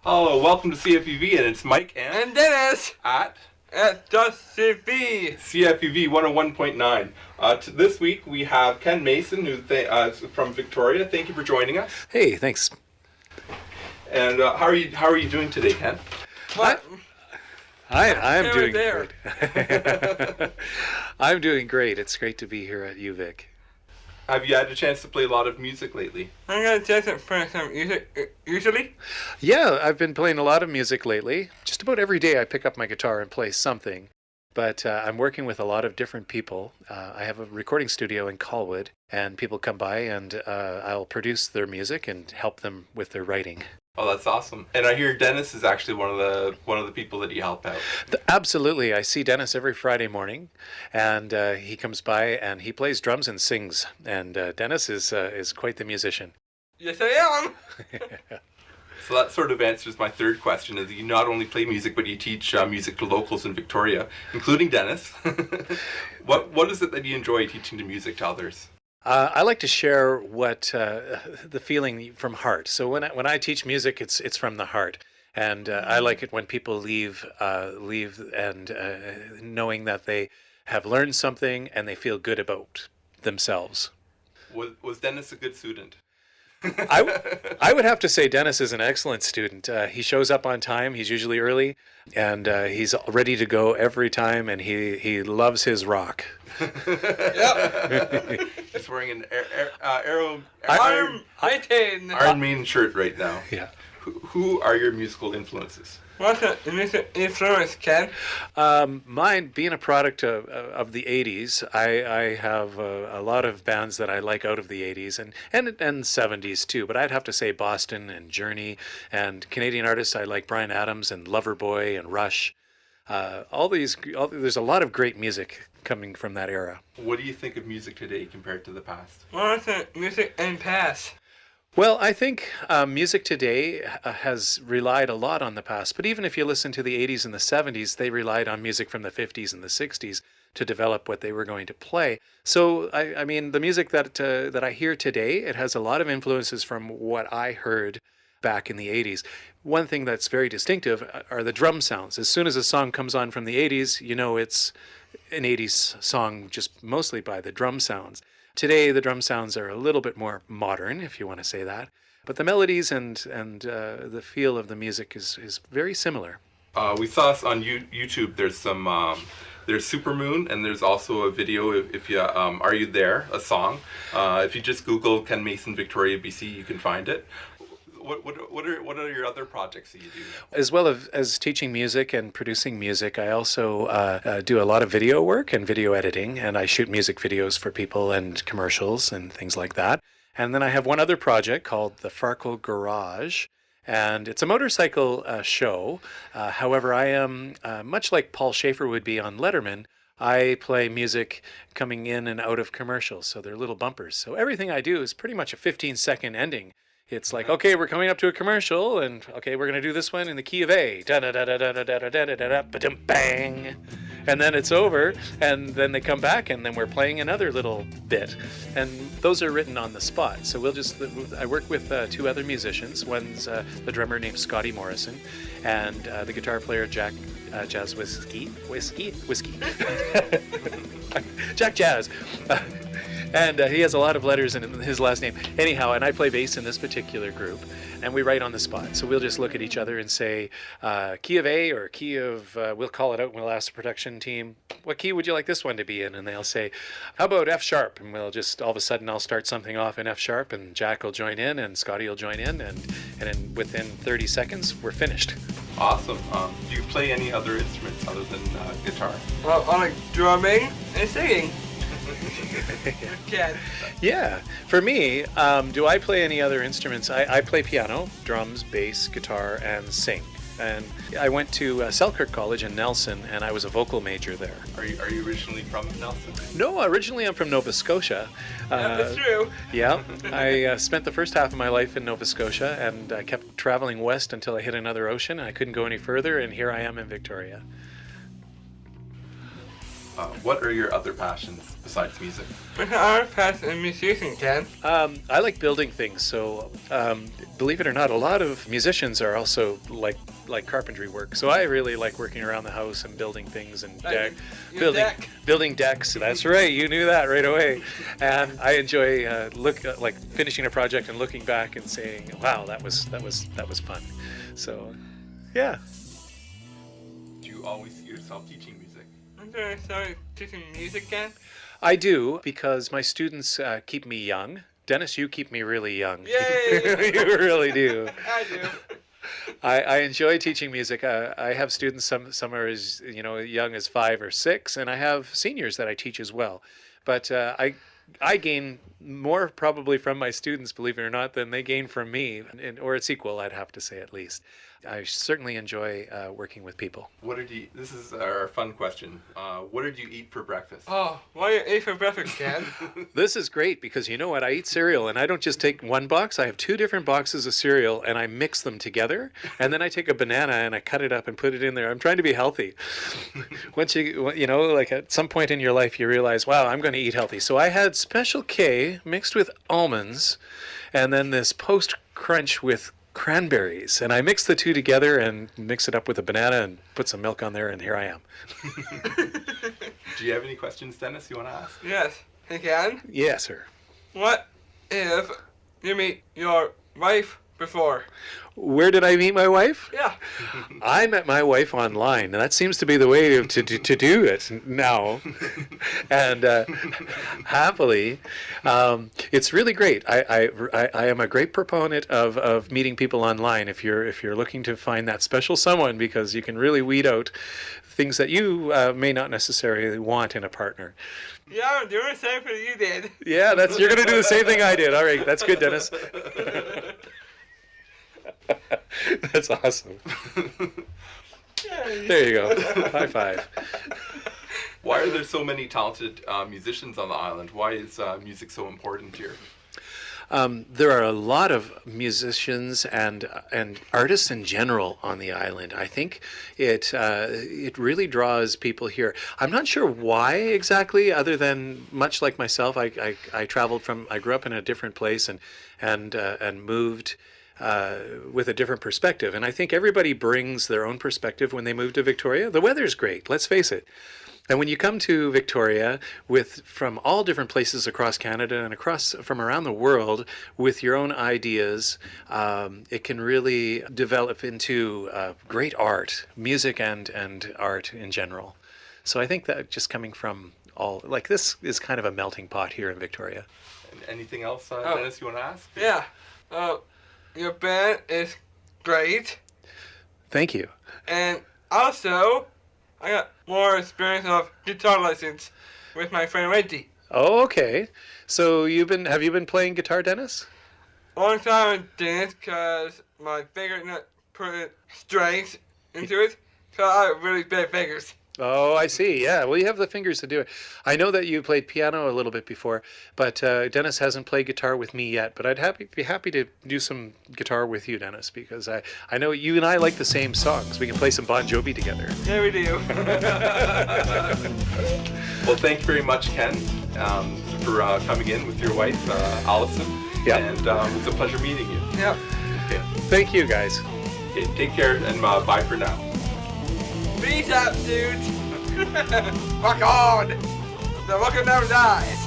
Hello, welcome to CFUV, and it's Mike and Dennis at Just CV. CFUV 101.9. This week we have Ken Mason, from Victoria. Thank you for joining us. Hey, thanks. And how are you doing today, Ken? What? I'm Right doing there. great. I'm doing great. It's great to be here at UVic. Have you had a chance to play a lot of music lately? I'm gonna test it for some music. Usually, Yeah, I've been playing a lot of music lately. Just about every day I pick up my guitar and play something. But I'm working with a lot of different people. I have a recording studio in Colwood, and people come by and I'll produce their music and help them with their writing. Oh, that's awesome. And I hear Dennis is actually one of the people that you help out. Absolutely. I see Dennis every Friday morning, and he comes by and he plays drums and sings. And Dennis is quite the musician. yes I am. So that sort of answers my third question, is that you not only play music, but you teach music to locals in Victoria, including Dennis. What is it that you enjoy teaching the music to others? I like to share what the feeling from heart. So when I teach music, it's from the heart, and I like it when people leave and knowing that they have learned something and they feel good about themselves. Was Dennis a good student? I would have to say Dennis is an excellent student. He shows up on time. He's usually early, and he's ready to go every time. And he loves his rock. Yep. He's wearing an Iron Maiden shirt right now. Yeah. Who are your musical influences? What's the music influence, Ken? Mine being a product of the 80s, I have a lot of bands that I like out of the 80s and 70s too, but I'd have to say Boston and Journey, and Canadian artists I like Bryan Adams and Loverboy and Rush. There's a lot of great music coming from that era. What do you think of music today compared to the past? What's the music and past? Well, I think music today has relied a lot on the past, but even if you listen to the 80s and the 70s, they relied on music from the 50s and the 60s to develop what they were going to play. So, I mean, the music that I hear today, it has a lot of influences from what I heard back in the 80s. One thing that's very distinctive are the drum sounds. As soon as a song comes on from the 80s, you know it's an 80s song just mostly by the drum sounds. Today, the drum sounds are a little bit more modern, if you want to say that, but the melodies and the feel of the music is very similar. We saw us on YouTube. There's there's Supermoon, and there's also a video. If you Are You There? A song. If you just Google Ken Mason Victoria, BC, you can find it. What are your other projects that you do? As well as teaching music and producing music, I also do a lot of video work and video editing, and I shoot music videos for people and commercials and things like that. And then I have one other project called the Farkle Garage, and it's a motorcycle show. However, I am, much like Paul Schaefer would be on Letterman, I play music coming in and out of commercials, so they're little bumpers. So everything I do is pretty much a 15-second ending. It's like, okay, we're coming up to a commercial, and okay, we're gonna do this one in the key of A, da da da da da da da da da da da da bang, and then it's over, and then they come back, and then we're playing another little bit, and those are written on the spot. So I work with two other musicians. One's the drummer named Scotty Morrison, and the guitar player Jack Jazz Whiskey, Jack Jazz. And he has a lot of letters in his last name. Anyhow, and I play bass in this particular group, and we write on the spot. So we'll just look at each other and say, key of A or key of, we'll call it out and we'll ask the production team, what key would you like this one to be in? And they'll say, how about F sharp? And we'll just, all of a sudden, I'll start something off in F sharp, and Jack will join in, and Scotty will join in, and then within 30 seconds, we're finished. Awesome. Do you play any other instruments other than guitar? Well, I like drumming and singing. Ken. Yeah, for me, do I play any other instruments? I play piano, drums, bass, guitar, and sing. And I went to Selkirk College in Nelson, and I was a vocal major there. Are you originally from Nelson? No, originally I'm from Nova Scotia. Yeah, that's true. Yeah, I spent the first half of my life in Nova Scotia, and I kept traveling west until I hit another ocean. I couldn't go any further, and here I am in Victoria. What are your other passions besides music? What's our past and musician, Ken? I like building things. So, believe it or not, a lot of musicians are also like carpentry work. So I really like working around the house and building things and building decks. That's right. You knew that right away. And I enjoy like finishing a project and looking back and saying, "Wow, that was fun." So, yeah. Do you always see yourself teaching music? I'm going to start teaching music, Ken. I do, because my students keep me young. Dennis, you keep me really young. Yay! You really do. I do. I enjoy teaching music. I have students, some are as young as 5 or 6, and I have seniors that I teach as well. But I gain more probably from my students, believe it or not, than they gain from me, or it's equal, I'd have to say at least. I certainly enjoy working with people. This is our fun question. What did you eat for breakfast? Oh, what do you eat for breakfast, Ken? This is great because you know what? I eat cereal and I don't just take one box. I have 2 different boxes of cereal and I mix them together. And then I take a banana and I cut it up and put it in there. I'm trying to be healthy. Once like at some point in your life, you realize, wow, I'm going to eat healthy. So I had Special K mixed with almonds and then this Post Crunch with cranberries, and I mix the 2 together and mix it up with a banana and put some milk on there, and here I am. Do you have any questions, Dennis, you want to ask? Yes. Hey, Ken. Yes, sir. What if you meet your wife before? Where did I meet my wife? Yeah. I met my wife online, and that seems to be the way to do it now. And happily, it's really great. I am a great proponent of meeting people online if you're looking to find that special someone, because you can really weed out things that you may not necessarily want in a partner. Yeah, I'm doing the same thing you did. Yeah, you're going to do the same thing I did. All right, that's good, Dennis. That's awesome. There you go. High five. Why are there so many talented musicians on the island? Why is music so important here? There are a lot of musicians and artists in general on the island. I think it really draws people here. I'm not sure why exactly, other than much like myself, I grew up in a different place and moved with a different perspective. And I think everybody brings their own perspective when they move to Victoria. The weather's great, let's face it. And when you come to Victoria from all different places across Canada and from around the world with your own ideas, it can really develop into great art, music and art in general. So I think that just coming from this is kind of a melting pot here in Victoria. And anything else, Dennis, you want to ask? Yeah. Your band is great. Thank you. And also, I got more experience of guitar lessons with my friend Reggie. Oh, okay. So have you been playing guitar, Dennis? Long time I didn't, because my finger not putting strings into it, so I have really bad fingers. Oh, I see. Yeah. Well, you have the fingers to do it. I know that you played piano a little bit before, but Dennis hasn't played guitar with me yet. But I'd be happy to do some guitar with you, Dennis, because I know you and I like the same songs. We can play some Bon Jovi together. Yeah, we do. Well, thank you very much, Ken, for coming in with your wife, Allison. Yeah. And it was a pleasure meeting you. Yep. Okay. Thank you, guys. Okay, take care and bye for now. Peace out, dudes. Rock on. The rock never dies.